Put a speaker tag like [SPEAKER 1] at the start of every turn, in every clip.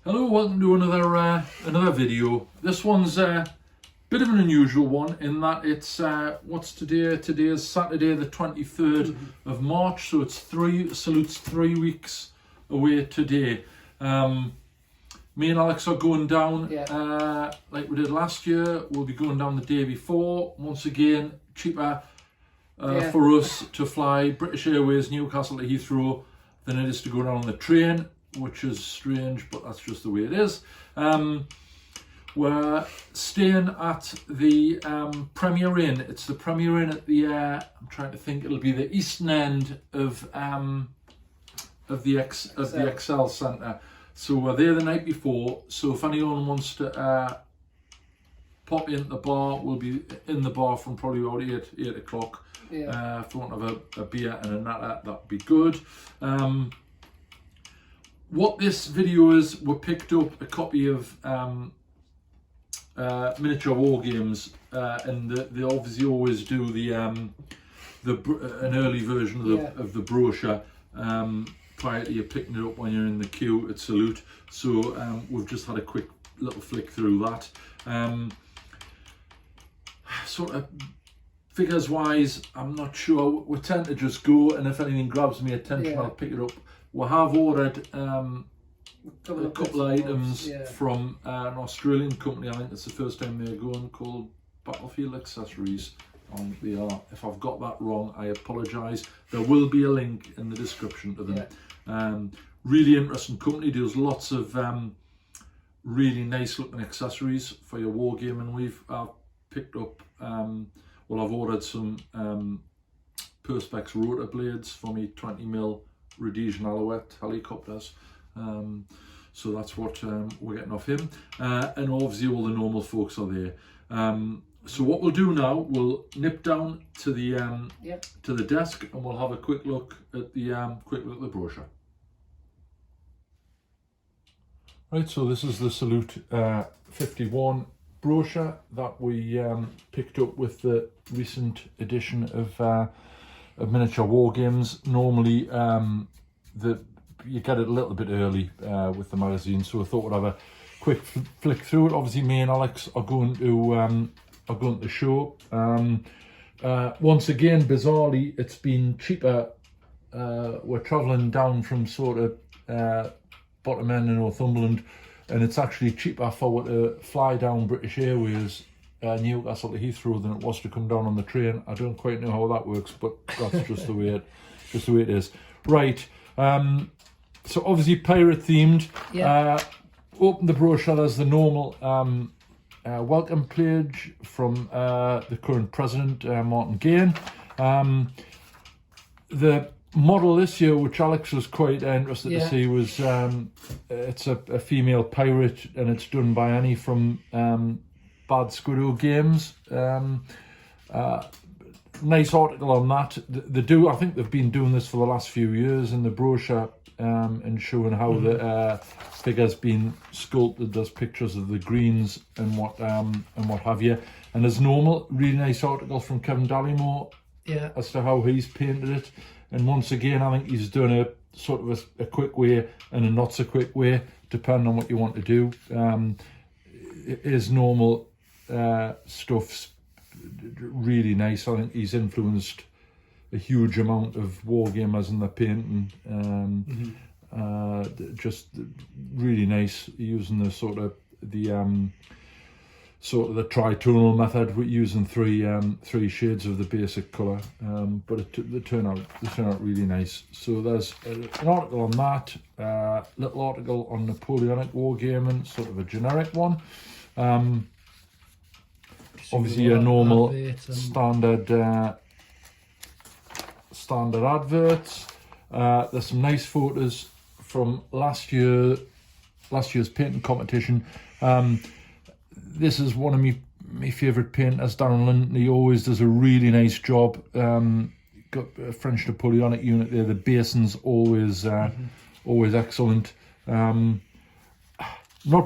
[SPEAKER 1] Hello, welcome to another video. This one's a bit of an unusual one in that it's what's today? Today is Saturday the 23rd of March, so it's Salute's 3 weeks away today. Me and Alex are going down like we did last year. We'll be going down the day before. Once again, cheaper for us to fly British Airways Newcastle to Heathrow than it is to go down on the train, which is strange, but that's just the way it is. We're staying at the Premier Inn. It's the Premier Inn at the, I'm trying to think, it'll be the eastern end of the Excel Centre. So we're there the night before, so if anyone wants to pop into the bar, we'll be in the bar from probably about 8 o'clock. If you want to have a beer and a natter, that'd be good. What this video is, we picked up a copy of miniature war games, and they obviously always do an early version of the brochure prior to you picking it up when you're in the queue at Salute. So we've just had a quick little flick through that. Sort of figures wise, I'm not sure. We tend to just go, and if anything grabs me attention, I'll pick it up. We have ordered a couple of items from an Australian company. I think it's the first time they're going, called Battlefield Accessories. And they are, if I've got that wrong, I apologise. There will be a link in the description to them. Really interesting company. Does lots of really nice looking accessories for your wargaming. I've picked up, I've ordered some Perspex rotor blades for me 20mm Rhodesian Alouette helicopters. So that's what we're getting off him. And obviously all the normal folks are there. So what we'll do now, we'll nip down to the desk and we'll have a quick look at the brochure. Right, so this is the Salute 51 brochure that we picked up with the recent edition of miniature war games. Normally you get it a little bit early with the magazine, so I thought we'd have a quick flick through it. Obviously me and Alex are going to the show. Once again, bizarrely, it's been cheaper. We're travelling down from sort of bottom end in Northumberland, and it's actually cheaper for to fly down British Airways Newcastle to Heathrow than it was to come down on the train. I don't quite know how that works, but that's just the way it is. Right. So obviously pirate themed. Open the brochure. There's the normal welcome page from the current president, Martin Gaine. The model this year, which Alex was quite interested to see, was it's a female pirate, and it's done by Annie from Bad Squiddo Games. Nice article on that. I think they've been doing this for the last few years in the brochure, and showing how the figure's been sculpted. There's pictures of the greens and what have you. And as normal, really nice article from Kevin Dallimore as to how he's painted it. And once again, I think he's done a sort of a quick way and a not so quick way, depending on what you want to do. His normal stuff's really nice. I think he's influenced a huge amount of wargamers in the painting. Just really nice, using the sort of the tritonal method, using three shades of the basic colour. But they turn out really nice. So there's an article on that, little article on Napoleonic wargaming, sort of a generic one. Obviously a normal standard adverts. There's some nice photos from last year's painting competition. This is one of my favourite painters, Darren Linton. He always does a really nice job. Got a French Napoleonic unit there. The basins always excellent. Not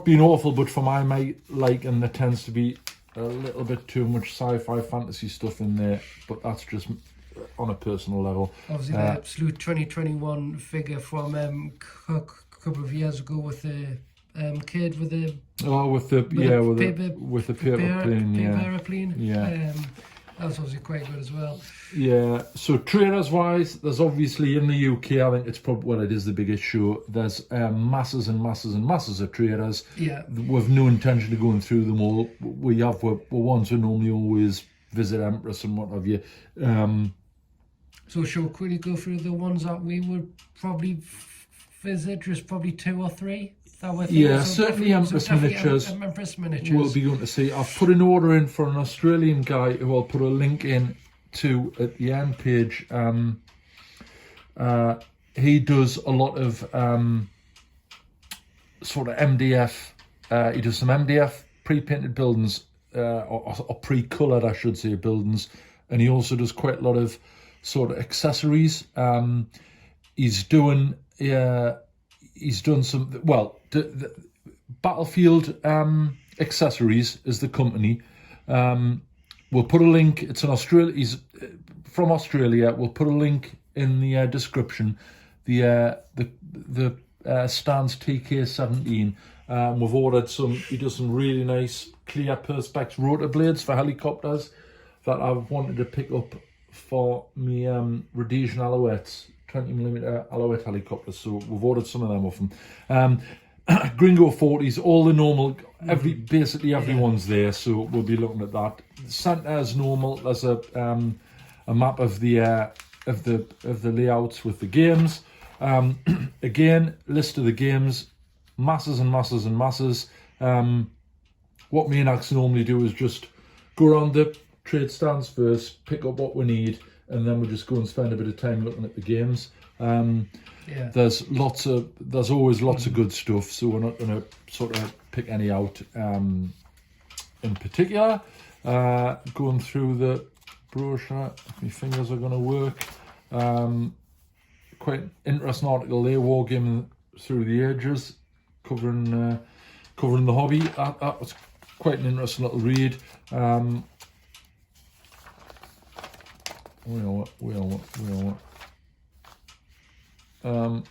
[SPEAKER 1] being awful, but for my liking, there tends to be a little bit too much sci-fi fantasy stuff in there, but that's just on a personal level.
[SPEAKER 2] Obviously the Salute 2021 figure from a couple of years ago with the kid with the
[SPEAKER 1] with the paper airplane, yeah.
[SPEAKER 2] That's obviously quite good as well.
[SPEAKER 1] Yeah, so trailers wise, there's obviously in the UK, I think it's probably, well, it is the biggest show. There's masses and masses and masses of trailers.
[SPEAKER 2] Yeah.
[SPEAKER 1] With no intention of going through them all. We're ones who normally always visit Empress and what have you.
[SPEAKER 2] So shall we quickly go through the ones that we would probably visit, just probably 2 or 3?
[SPEAKER 1] Yeah, certainly Empress Miniatures.
[SPEAKER 2] Empress Miniatures.
[SPEAKER 1] We'll be going to see. I've put an order in for an Australian guy who I'll put a link in to at the end page. He does a lot of sort of MDF. He does some MDF pre-painted buildings, or pre-coloured, I should say, buildings, and he also does quite a lot of sort of accessories. He's done some, well, the Battlefield Accessories is the company. We'll put a link. It's an Australia. He's from Australia. We'll put a link in the description. The Stan's TK17. We've ordered some. He does some really nice clear perspex rotor blades for helicopters that I've wanted to pick up for me Rhodesian Alouettes, 20mm Alouette helicopters. So we've ordered some of them off them. Gringo 40s, all the normal, basically everyone's there, so we'll be looking at that. Centre as normal. There's a map of the layouts with the games. Again, list of the games, masses and masses and masses. What me and Axe normally do is just go around the trade stands first, pick up what we need, and then we'll just go and spend a bit of time looking at the games. There's always lots of good stuff, so we're not going to sort of pick any out in particular. Going through the brochure, if my fingers are going to work. Quite an interesting article there, Wargaming Through the Ages, covering the hobby. That was quite an interesting little read. And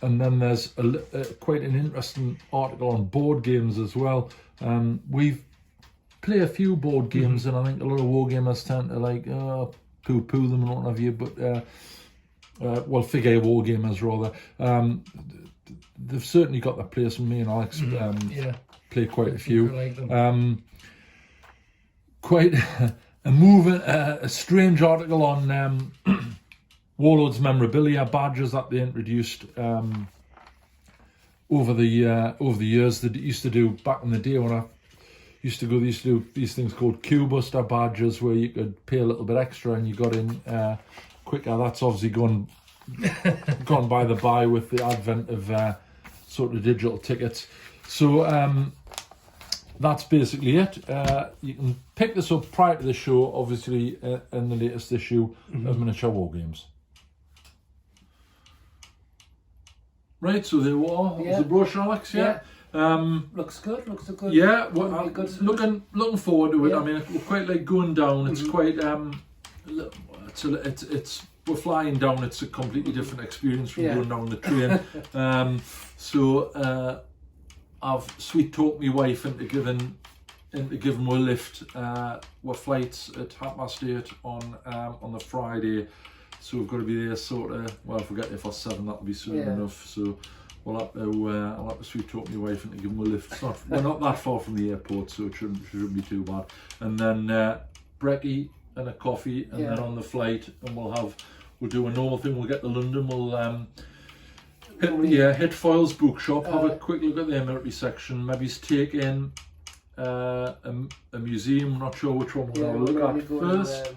[SPEAKER 1] then there's quite an interesting article on board games as well. We've played a few board games, and I think a lot of wargamers tend to like poo-poo them and what have you. But figure wargamers rather. They've certainly got their place. And me and Alex play quite a few.
[SPEAKER 2] Like them.
[SPEAKER 1] Quite a strange article on Warlords memorabilia badges that they introduced over the years. That used to do back in the day when I used to go. They used to do these things called Queue Buster badges, where you could pay a little bit extra and you got in quicker. That's obviously gone by the by with the advent of sort of digital tickets. So that's basically it. You can pick this up prior to the show, obviously, in the latest issue of Miniature Wargames. Right, so there we are. That was the brochure, Alex. Yeah.
[SPEAKER 2] Looks good. Looks a good.
[SPEAKER 1] Yeah, well, looking forward to it. I mean, we're quite like going down. It's quite it's we're flying down. It's a completely different experience from going down the train. So I've sweet talked my wife into giving her a lift. We're flights at 8:30 on the Friday. So we've got to be there sort of, well, if we get there for 7, that'll be soon enough. So we'll have to, I'll have to sweet talk my wife into giving her a lift. We're not that far from the airport, so it shouldn't be too bad. And then brekkie and a coffee, and then on the flight, and we'll do a normal thing. We'll get to London, we'll hit Foyle's bookshop, have a quick look at the military section, maybe take in a museum. I'm not sure which one we're going to look at first.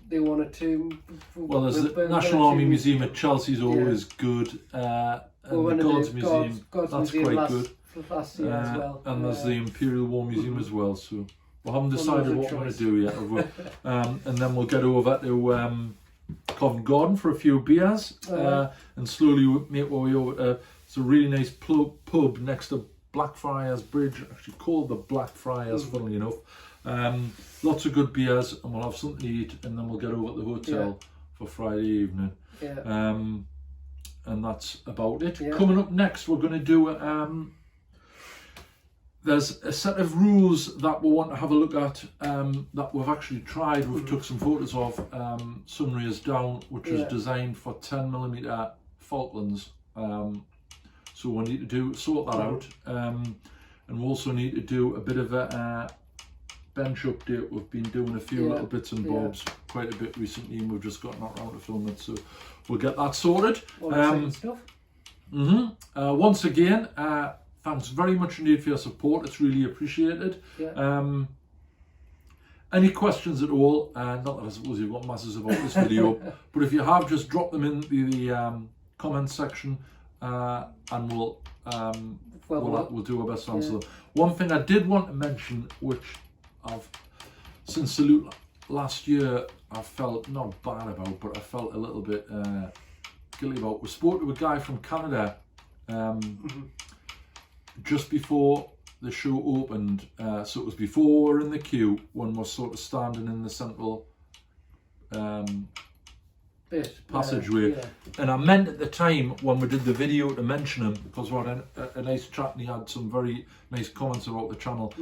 [SPEAKER 2] They wanted to.
[SPEAKER 1] Well, there's the National Army Museum at Chelsea is always good, and the Guards Museum, that's quite good.
[SPEAKER 2] Last year as well.
[SPEAKER 1] And there's the Imperial War Museum as well. So we haven't decided what we're going to do yet. And then we'll get over to Covent Garden for a few beers, and slowly make our way over to. It's a really nice pub next to Blackfriars Bridge, actually called the Blackfriars, funnily enough. Lots of good beers, and we'll have something to eat, and then we'll get over to the hotel for Friday evening. And that's about it. Coming up next, we're going to do there's a set of rules that we want to have a look at that we've actually tried. We've took some photos of Sunrays Down, which is designed for 10mm Falklands. So we need to sort that out, and we also need to do a bit of a bench update. We've been doing a few little bits and bobs quite a bit recently, and we've just got not around to film it, so we'll get that sorted.
[SPEAKER 2] Stuff.
[SPEAKER 1] Once again, thanks very much indeed for your support. It's really appreciated. Any questions at all? Not that I suppose you've got masses about this video, but if you have, just drop them in the comments section, and we'll do our best to answer them. One thing I did want to mention, which I've since Salute last year I felt not bad about, but I felt a little bit guilty about. We spoke to a guy from Canada just before the show opened, so it was before we were in the queue, when we're sort of standing in the central passageway, and I meant at the time when we did the video to mention him, because we had a nice chat and he had some very nice comments about the channel.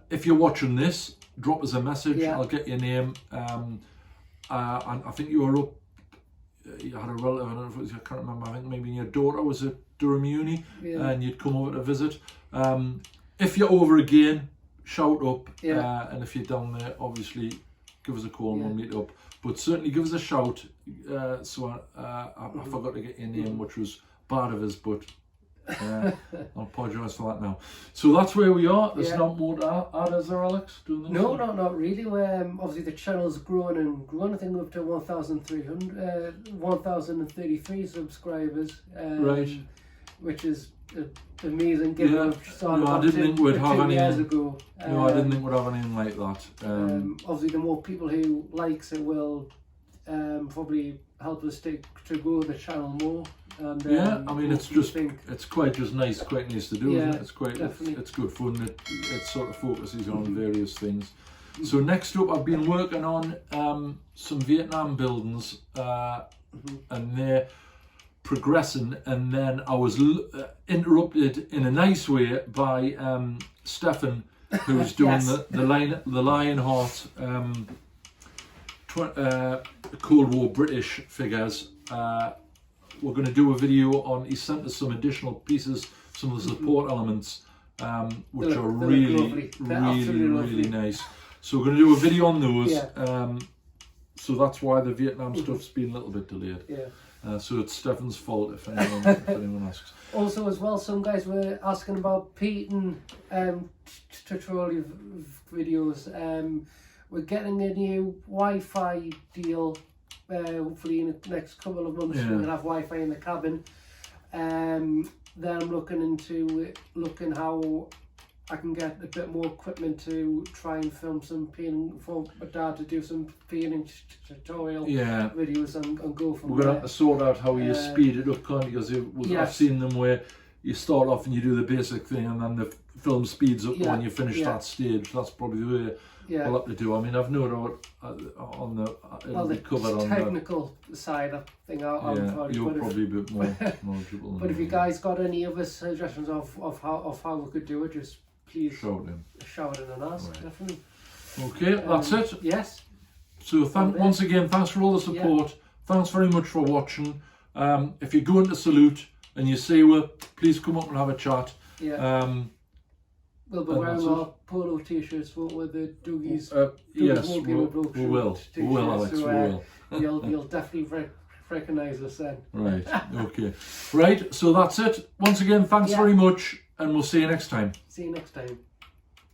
[SPEAKER 1] If you're watching this, drop us a message. I'll get your name. And I think you were up, you had a relative, I don't know if it was, I can't remember, I think maybe your daughter was at Durham Uni, and you'd come over to visit. If you're over again, shout up, and if you're down there, obviously give us a call and we'll meet up. But certainly give us a shout. So I forgot to get your name, which was bad of us, but I apologise for that now. So that's where we are. There's not more to add, is there, Alex?
[SPEAKER 2] No, not really. Obviously the channel's grown and grown. I think we're up to 1,033 subscribers.
[SPEAKER 1] Right.
[SPEAKER 2] Which is amazing. Given
[SPEAKER 1] I didn't think we'd have any.
[SPEAKER 2] Years ago.
[SPEAKER 1] No, I didn't think we'd have anything like that.
[SPEAKER 2] Obviously, the more people who likes it will probably help us to grow the channel more. And,
[SPEAKER 1] I mean, it's quite nice to do, isn't it? It's quite, it's good fun. It sort of focuses on various things. So next up, I've been working on some Vietnam buildings, and they're progressing, and then I was interrupted in a nice way by Stefan, who was doing the Lionheart Cold War British figures. We're going to do a video on, he sent us some additional pieces, some of the support elements, which are really nice. So we're going to do a video on those. So that's why the Vietnam stuff's been a little bit delayed. So it's Stefan's fault if anyone asks.
[SPEAKER 2] Also, as well, some guys were asking about painting tutorial videos. We're getting a new Wi-Fi deal. Hopefully in the next couple of months we're gonna have Wi-Fi in the cabin. Then I'm looking how I can get a bit more equipment to try and film some painting for my dad, to do some painting tutorial videos and go from there.
[SPEAKER 1] We're gonna have to sort out how you speed it up, can't you? Because I've seen them where you start off and you do the basic thing, and then the film speeds up when you finish that stage. That's probably the way we'll have to do. I mean, I've no doubt on the
[SPEAKER 2] technical side, I think
[SPEAKER 1] you're probably a bit more knowledgeable.
[SPEAKER 2] But if you guys got any other suggestions of how we could do it, just please shout in and ask. Definitely.
[SPEAKER 1] Okay, that's it.
[SPEAKER 2] Yes.
[SPEAKER 1] So once again, thanks for all the support. Thanks very much for watching. If you're going to Salute and you see us, please come up and have a chat.
[SPEAKER 2] We'll be wearing our polo t-shirts with the Dougies.
[SPEAKER 1] Yes, we will, Alex, we will.
[SPEAKER 2] You'll definitely recognise us then.
[SPEAKER 1] Right, okay. Right, so that's it. Once again, thanks very much, and we'll see you next time.
[SPEAKER 2] See you next time.